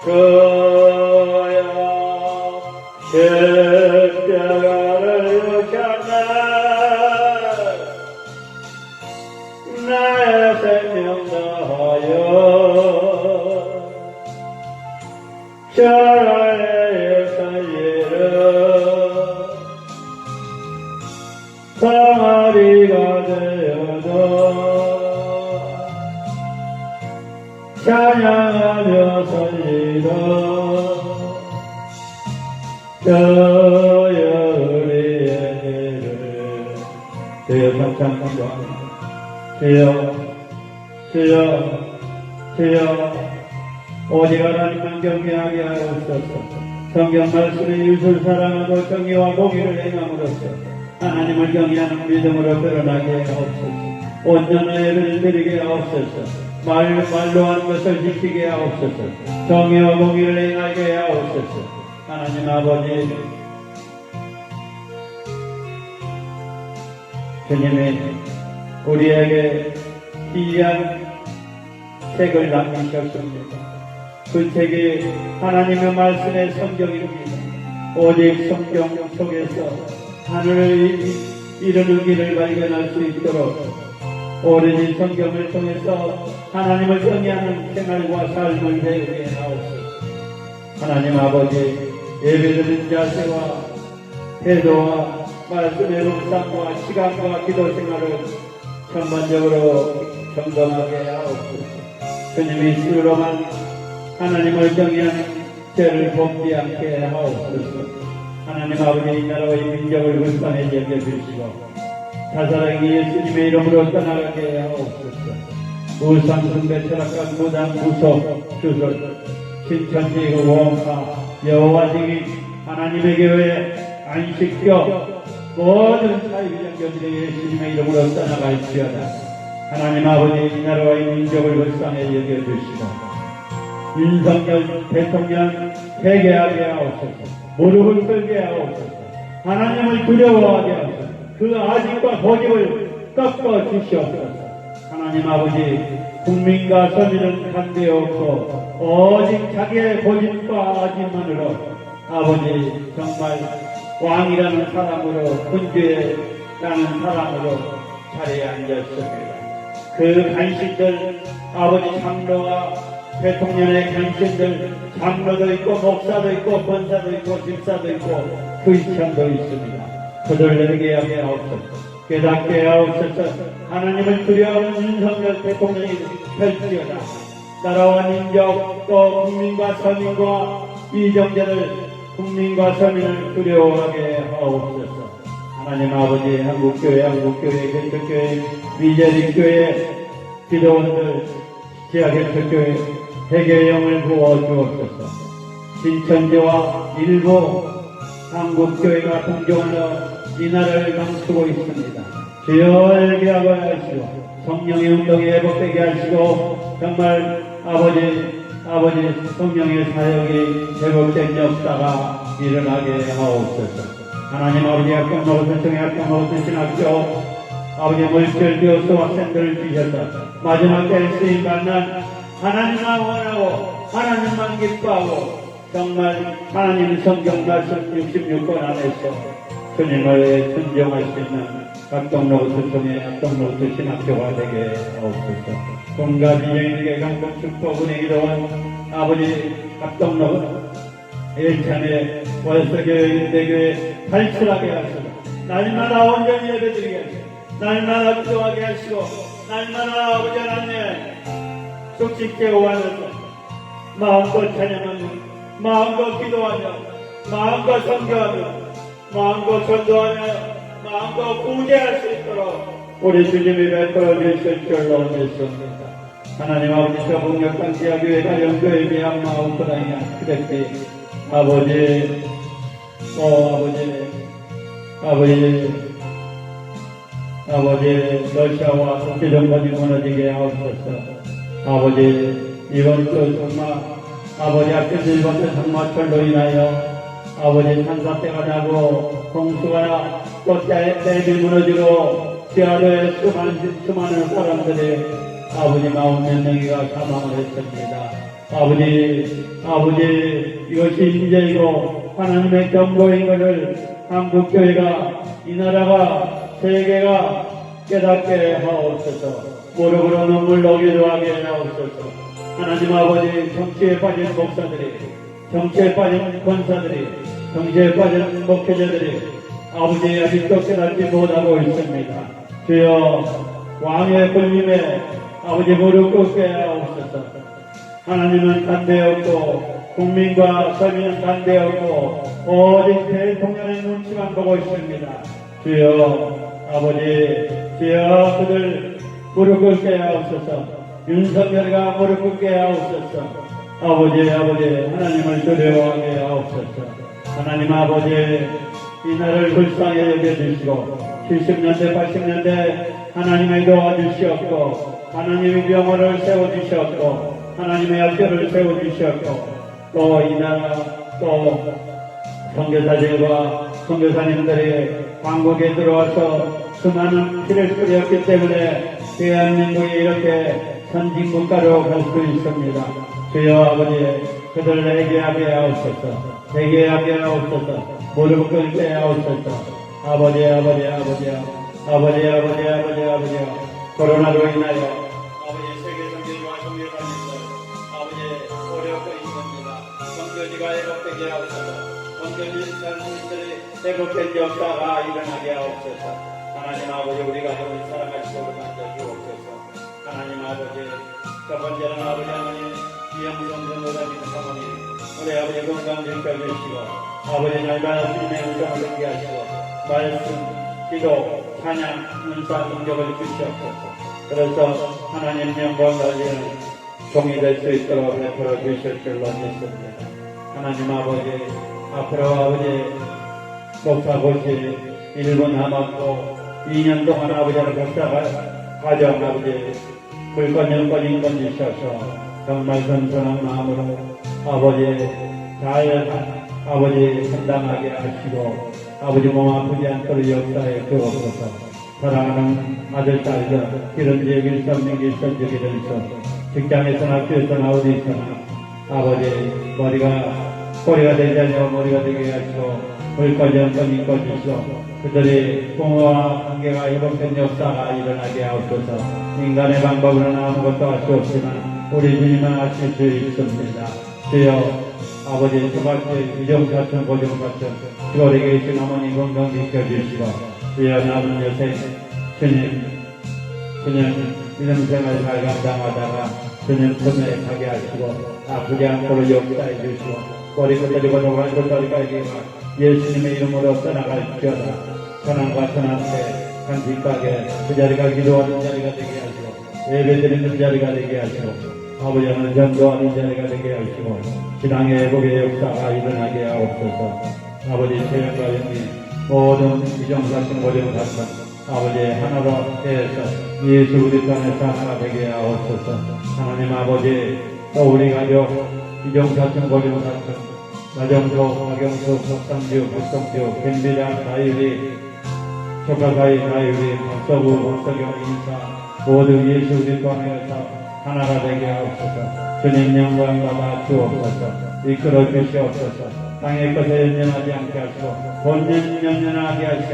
주여 십자가를 주셨네. 나의 생명 다하여 자라의 살리를 항아리가 되어도 찬양하며 살리라. 주여 우리의 죄를 주여 감사합니다. 주여 주여 주여 오직 하나님만 경외하게 하옵소서. 성경 말씀의 이웃을 사랑하고 정의와 공의를 행함으로써 하나님을 경외하는 믿음으로 드러나게 하옵소서. 온전한 예배를 드리게 하옵소서. 말로 하는 것을 지키게 하옵소서. 정의와 공의를 행하게 하옵소서. 하나님 아버지, 주님이 우리에게 귀한 책을 남기셨습니다. 그 책이 하나님의 말씀의 성경입니다. 오직 성경 속에서 하늘을 이루는 길을 발견할 수 있도록 오로지 성경을 통해서 하나님을 경외하는 생활과 삶을 배우게 하옵소서. 하나님 아버지, 예배드리는 자세와 태도와 말씀의 묵상과 시간과 기도 생활을 전반적으로 점검하게 하옵소서. 주님이 스스로만 하나님을 경외하는 죄를 범지 않게 하옵소서. 하나님 아버지, 이 나라와 이 민족을 불쌍히 여겨주시고 자살하기 예수님의 이름으로 떠나가게 하옵소서. 우상 숭배 철학과 무당 무속 주술 신천지 원파 여호와 증인 하나님의 교회 안식교 모든 사회적 교들이 예수님의 이름으로 떠나갈지어다. 하나님 아버지, 이 나라와 이 민족을 불쌍히 여겨주시고 윤석열 대통령 회개하게 하옵소서. 무릎을 꿇게 하옵소서. 하나님을 두려워하게 하옵소서. 그 아집과 고집을 꺾어 주시옵소서. 하나님 아버지, 국민과 서민은 간대없고 오직 자기의 고집과 아집만으로 아버지 정말 왕이라는 사람으로 군주라는 사람으로 자리에 앉았습니다. 그 간신들 아버지 장로와 대통령의 간신들 장로도 있고 목사도 있고 권사도 있고 집사도 있고 크리스천도 있습니다. 그들에게 하게 하옵소서. 깨닫게 하옵소서. 하나님을 두려워하는 윤석열 대통령이 될지어다. 나라와 민족 또 국민과 서민과 이정재를 국민과 서민을 두려워하게 하옵소서. 하나님 아버지, 한국교회, 개척교회, 미제리교회, 기도원들, 지하개척교회, 회개영을 부어주옵소서. 신천지와 일부 한국교회가 동조하여 이 나라를 감추고 있습니다. 주여 회개하게 하시고 성령의 운동이 회복되게 하시고 정말 아버지 성령의 사역이 회복된 역사가 일어나게 하옵소서. 하나님 아버지 학교 먹었던 청해 학교 먹었던 신학교 아버지 물질 교수 학생들을 주셔서 마지막 때에 쓰임 받는 하나님만 원하고 하나님만 기뻐하고 정말 하나님 성경 말씀 66권 안에서 주님을 순종할 수 있는 각동로부터 청해 각동로부터 신학교가 되게 하옵소서. 공과 비전에게 강동 축복은혜 기도원 아버지 각동로 1참에 월서교회 인대교회 발출하게 하시고 날마다 온전히 예배드리게 하시고 날마다 기도하게 하시고 날마다 아버지 하나님 속직게 오하면서 마음껏 찬양하며 마음껏 기도하며 마음껏 선교하며 마음껏 전도하며 마음껏 구제할 수 있도록 우리 주님이 베풀어 주실 줄로 믿습니다. 하나님 아버지 저북역당 지하교회 가령교회 미얀마 우크라이나 크레피 아버지 러시아와 국제정권이 무너지게 하옵소서. 아버지 이번 주 정말 아버지 앞에서 이번 주 장마철로 인하여 아버지 산사태가 나고 홍수가 또 댐이 무너지고 지하로에 수많은 사람들이 아버지 40몇 명이가 사망을 했습니다. 아버지 이것이 인재이고 하나님의 경고인 것을 한국교회가 이 나라가 세계가 깨닫게 하옵소서. 무릎으로 눈물로 기도하게 하옵소서. 하나님 아버지 정치에 빠진 목사들이 정치에 빠진 권사들이 정치에 빠진 목회자들이 아버지 아직도 깨닫지 못하고 있습니다. 주여 왕의 불림에 아버지 무릎 꿇게 하옵소서. 하나님은 반대였고 국민과 서민은 반대였고 오직 대통령의 눈치만 보고 있습니다. 주여 아버지 주여 그들 무릎 꿇게 하옵소서. 윤석열과 무릎 꿇게 하옵소서. 아버지 하나님을 두려워하게 하옵소서. 하나님 아버지 이 나라를 불쌍히 여겨주시고 70년대 80년대 하나님의 도와주시었고 하나님의 병원을 세워주셨고 하나님의 학교를 세워주셨고 또 이 나라 또 선교사들과 선교사님들이 한국에 들어와서 수많은 피를 뿌렸기 때문에 대한민국이 이렇게 선진국가로 갈 수 있습니다. 주여 아버지 그들을 회개하게 하옵소서. 회개하게 하옵소서. 무릎 꿇게 하옵소서. 아버지 코로나로 인하여 아버지 세계 선교지와 선교사님들 아버지 어렵고 있습니다. 선교지가 회복되게 하옵소서. 선교지 사람들이 회복된 역사가 일어나게 하옵소서. 하나님 아버지 우리가 우리 사랑할 수를 만져 주옵소서. 하나님 아버지 첫 번째는 아버지 하나님 이영성 전도사님 사모님 우리 아버지 건강 지켜주시고 아버지 날마다 주님의 음성을 듣게 하시고 말씀, 기도, 찬양, 은사, 능력을 주시옵소서. 그래서 하나님 영광 달리는 종이 될 수 있도록 베풀어 주실 줄로 믿습니다. 하나님 아버지 앞으로 아버지 목사고시 1분 남았고 2년 동안 아버지를 역사가 가정 아버지 불건 영권 인권 주셔서 정말 선선한 마음으로 아버지 잘 아버지 감당하게 하시고 아버지 몸 아프지 않도록 역사에 주옵소서. 사랑하는 아들, 딸들, 이런 지역 일선명 일선적이 된서 직장에서나 학교에서나 어디서나 아버지 꼬리가 되지 않고 머리가 되게 하시고 물까지 한번 이끌주시오. 그들이 부모와 관계가 회복된 역사가 일어나게 하옵소서. 인간의 방법으로는 아무것도 할 수 없지만 우리 주님은 하실 수 있습니다. 주여 아버지 수박제 위정사천 고정사천 시골에 계신 어머니 건강 지켜주시고 주여 남은 여생 주님 믿음생활 잘 감당하다가 주님 손에 가게 하시고 아프지 않도록 역사해 주시고 머리 끝까지고 노란 끝까지 예수님의 이름으로 떠나갈지어다. 천안과 천안에 간직하게 그 자리가 기도하는 자리가 되게 하시고 예배드리는 자리가 되게 하시고 아버지 하나님 전도하는 자리가 되게 하시고 신앙의 회복의 역사가 일어나게 하옵소서. 아버지 태연과 영리 모든 이정사신 모정사신 아버지 하나로 해서 예수 그리스도 안에서 하나 되게 하옵소서. 하나님 아버지 또 우리 가족 이정사신 모정사신 나정도 박영수 석상주 박성주 김비장 다유리 조카사이 다유리 박서부 박서경 인사 모두 예수 그리스도 안에서 하나가 되게 하옵소서. 주님 영광 받아 주옵소서. 이끌어 주시옵소서. 땅의 것에 연연하지 않게 하시고 본nhân 연연하게 하시고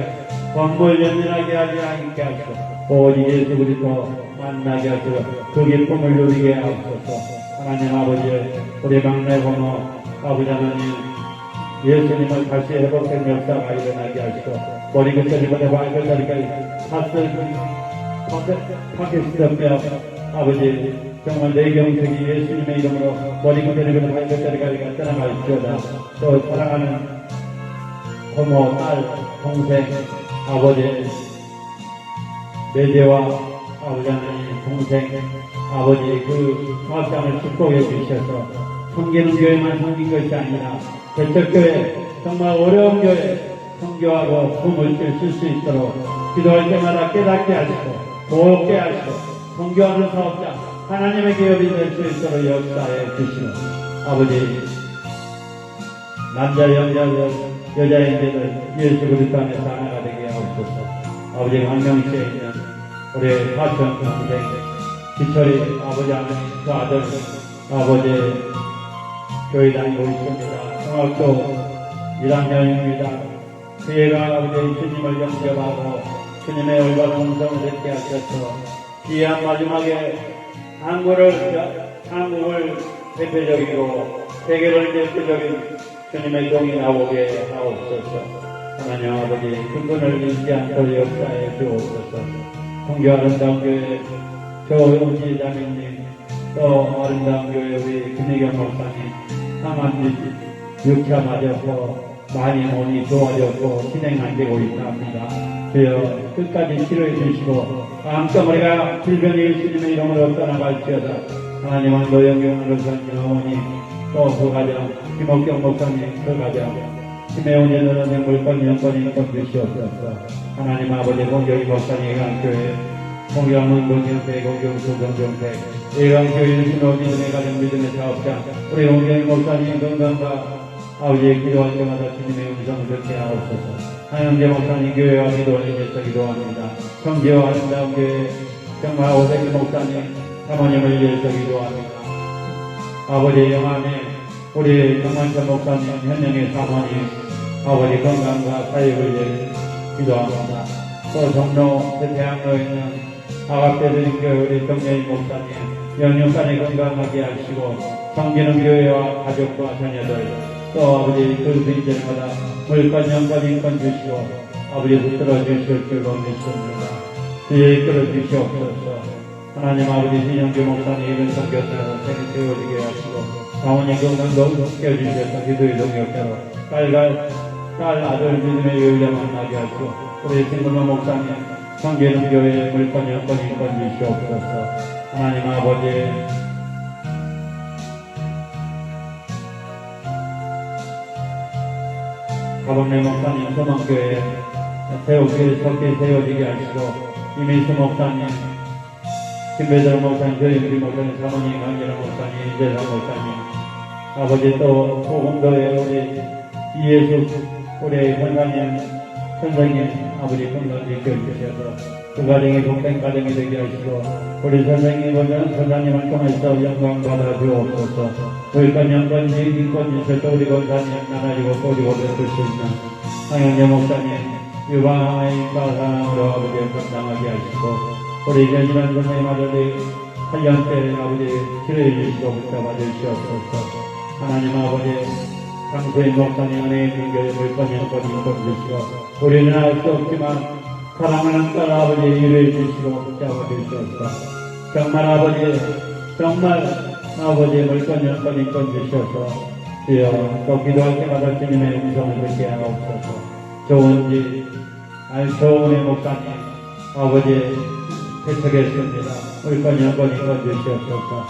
건물 연연하게 하지 않게 하시고 오직 예수 그리스도 만나게 하시고 그 기쁨을 누리게 하옵소서. 하나님 아버지 우리 막내 고모 아버지 하나님 예수님을 다시 회복된 역사가 일어나게 하시고 머리 끝자리부터 발끝자리까지 파괴시켰며 아버지 정말 내 경색이 예수님의 이름으로 머리 끝자리부터 발끝자리까지 떠나갈지어다. 또 사랑하는 고모, 딸, 동생, 아버지 매제와 아버지 하나님 동생 아버지 그 화합장을 축복해 주셔서 섬기는 교회만 섬긴 것이 아니라 개척교회 정말 어려운 교회 성교하고 부물질 쓸 수 있도록 기도할 때마다 깨닫게 하시고 돕게 하시고 성교하는 사업자 하나님의 기업이 될 수 있도록 역사해 주시고 아버지 남자 여자인들 예수 그리스도 안에서 하나가 되게 하옵소서. 아버지 광명시에 있는 우리 사촌 동생 기철이 아버지 하나님 그 아들 아버지 교회 다니고 있습니다. 중학교 1학년입니다. 그 애가 아버지 주님을 영접하고 주님의 올바른 음성을 듣게 하셔서 귀한 마지막에 한국을 대표적이고 세계를 대표적인 주님의 종이 나오게 하옵소서. 하나님 아버지 그분을 잊지 않도록 역사해 주옵소서. 성교 아름다운 교회 조용지 자매님 또 아름다운 교회 우리 김혜경 목사님 상암지 6차 맞아서 많이 몸이 좋아졌고 진행 안 되고 있답니다. 주여 끝까지 치료해 주시고 암덩어리가 질병이 예수님의 이름으로 떠나갈지어다. 하나님은 노영경으로 선진 어머니 또 그 가정 김옥경 목사님 그 가정 김혜원 여전한 물건 연건 인권 주시옵소서. 하나님 아버지 공경이 목사님 예강교회 공경은 공경대 공경수 공경대 예강교회 신호 믿음의 가정 믿음의 사업자 우리 공경이 목사님 건강과 아버지의 기도할 때마다 주님의 음성을 듣게 하옵소서. 하영재 목사님 교회와 기도를 위해서 기도합니다. 성지와 아름다운 교회 정말 오세기 목사님 사모님을 위해서 기도합니다. 아버지 영암에 우리 정만천 목사님 현영의 사모님 아버지 건강과 사역을 위해 기도합니다. 또 종로 대태양로에 있는 아갑대드림교회 우리 정재인 목사님 영육간에 건강하게 하시고 성기는 교회와 가족과 자녀들 또 아버지 그 분들마다 물건 영건 인권 주시고 아버지 붙들어 주실 줄 믿습니다. 주의 이끌어 주시옵소서. 하나님 아버지 신영규 목사님 이런 성교사로 생일 세워지게 하시고 사모님 건강도 지켜주셔서 기도의 동역자로 딸 아들 믿음의 여유자 만나게 하시고 우리 신금만 목사님 성계는 교회에 물건 영건 인권 주시옵소서. 하나님 아버지 가방내 목사님 소망교회 석기 세워지게 하시고 이민수 목사님 김배정 목사님 조영기 목사님 사모님 강진호 목사님 이재상 목사님 아버지 또 호공도에 우리 이예수 우리 현관님 선생님 아버지 건강 지켜주셔서 그 가정이 복된 가정이 되게 하시고 우리 선생님은 선생님을 통해서 영광 받아 주옵소서. 우리가 영건지 인건지 절도 우리 권사님 나라지고 꼬리고 베풀 수 있는 황영재 목사님 유방의 인과사랑으로 아버지를 감당하게 하시고 우리 전신한 선생님 아들이 8년째 아버지 치료해 주시고 붙잡아 주시옵소서. 하나님 아버지 장수인 목사님 은혜의 중교의 물건 영건 인권 주시고 우리는 알 수 없지만 사랑하는 딸 아버지 일해 주시고 붙잡아 주시옵소서. 정말 아버지 정말 아버지 물건 영건 인권 주셔서 주여 또 기도할 때마다 주님의 음성을 듣게 하옵소서. 좋은지 좋은 목사님 아버지 개척했습니다. 물건 영건 인권 주시옵소서.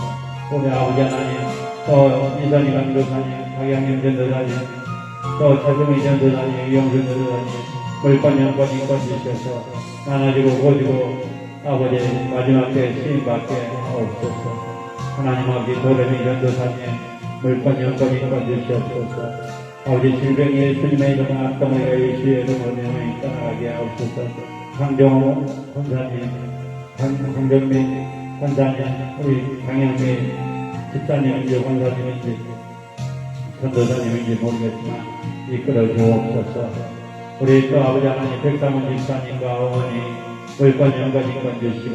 우리 아버지 하나님 또 이선희 강도사님 박양림 전도사님 또 차승희 전도사님 이영준 전도사님 물건 영건 인권 주셔서 나눠지고 고지고 아버지 마지막 때 시임받게 하옵소서. 하나님 아버지 도레미 전도사님 물건 영건 인권 주시옵소서. 아버지 질병이 예수님의 이름을 앞담을 예수의 이름으로 명령히 떠나가게 하옵소서. 강정호 권사님 강정민 권사님 우리 강영민 집사님인지 권사님인지 전도사님인지 모르겠지만 이끌어 주옵소서. 우리 또 아버지 하나님 백상훈 집사님과 어머니 물건 영건 인권 주시고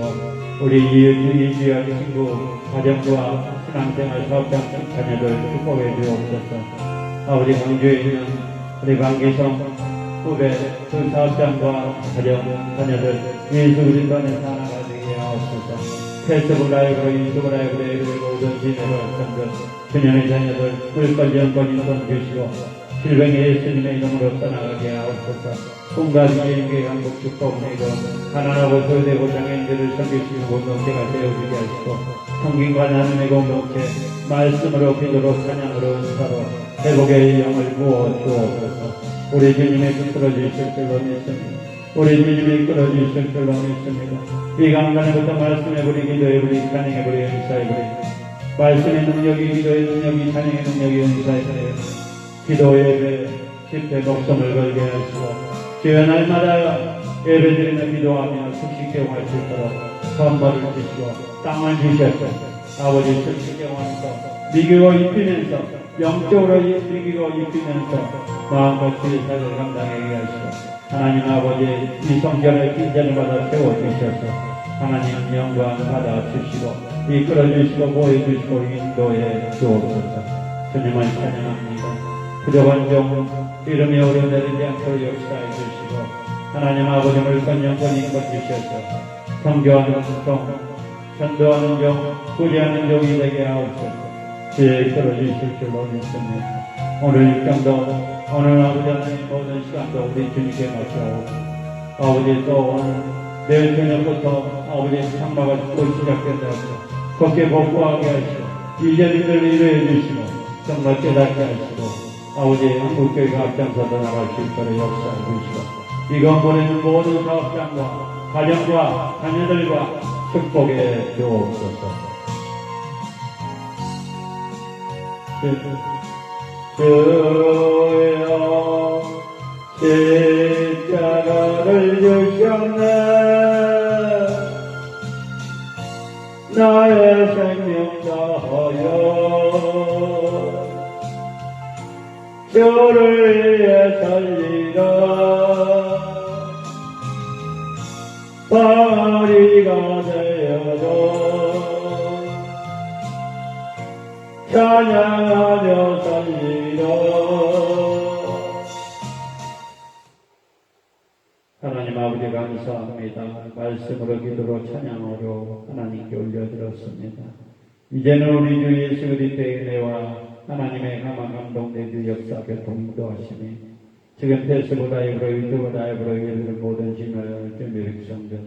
우리 이주연 친구 가정부와 신앙생활 사업장 자녀들 축복해 주옵소서. 아버지 광주에 있는 우리 강기성 후배 그 사업장과 가정 자녀들 예수 그리스도의 사랑을 되게 하옵소서. 페이스북 라이브로 유튜브 라이브로 예배를 모든 진행을 선전 그녀의 자녀들 물건 영건 인권 주시고 질병의 예수님의 이름으로 떠나가게 하옵소서. 꿈과 비행의 한국 축복내도 가난하고 소외되고 장애인들을 섬기시는 공동체가 되어주게 하시고 성김과 나눔의 공동체 말씀으로 기도로 찬양으로 은사로 회복의 영을 부어 주옵소서. 우리 주님의 이끌어 주실 줄로 믿습니다. 우리 주님이 이끌어 주실 줄로 믿습니다. 이 강단에부터 말씀해 버리 기도해 버리 찬양해 버리 은사해 버리 말씀의 능력이 기도의 능력이 찬양의 능력이 은사해 버리 기도 예배 집회 목숨을 걸게 하시고 주여 날마다 예배드리며 기도하며 숙식 경험할 수 있도록 선물을 주시고 땅을 주셨고 아버지 숙식 경험하면서 미기고 입히면서 영적으로 미기고 입히면서 마음과 주의 사역을 감당하게 하시고 하나님 아버지 이 성전의 빈전을 받아 세워주셔서 하나님 영광 받아 주시고 이끌어 주시고 보여 주시고 인도해 주옵소서. 주님을 찬양합니다. 부족한 종 이름이 오려내리지 않도록 역사해 주시고 하나님 아버지 물건 영권 인권 주셔서 성교하는 종 전도하는 종 구제하는 종이 되게 하옵소서. 주의 이끌어 주실 줄로 믿습니다. 오늘 일정도 오늘 아버지 하나님 모든 시간도 우리 주님께 맡겨오고 아버지 또 오늘 내일 저녁부터 아버지 장마가 또 시작된다고 걷게 복구하게 하시고 이전인들 이루어 주시고 정말 깨닫게 하시고 아버지 한국교회가 앞장서서 나갈 수 있도록 역사해 주시고 이건 보내는 모든 사업장과 가정과 자녀들과 축복해 주옵소서. 주여 십자가를 주셨네 나의 생명 다하여 저를 위해 살리라 바리가 되어도 찬양하며 살리라. 하나님 아버지 감사합니다. 말씀으로 기도로 찬양으로 하나님께 올려드렸습니다. 이제는 우리 주 예수 그리스도의 은혜와 하나님의 감화 감동된 주 역사 교통 인도하시니 지금 페이스북 라이브로 유튜브 라이브로 예배를 모든 진화를 준비 백성들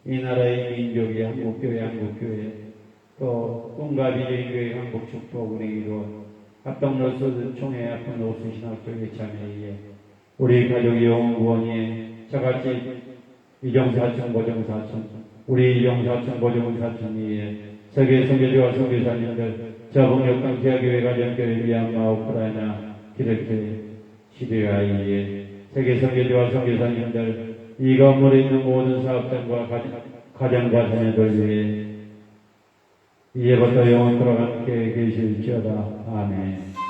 이 나라의 민족이 한국교회 또 꿈과 비전교회 한국 축복으로 이루어 합동로스 총회 아픈 노수신학교회 참여에 우리 가족이 영구원이 저같이 이정사촌 고정사촌 우리 이정사촌 고정사촌이 세계 선교지와 선교사님들 저북역강 대학교회 가정교회 위안 우크라이나 기독교회 시대와 이에 세계 선교지와 선교사님들, 이 건물에 있는 모든 사업장과 가정과 자녀들 위해 이제부터 영원토록 함께 계실지어다. 아멘.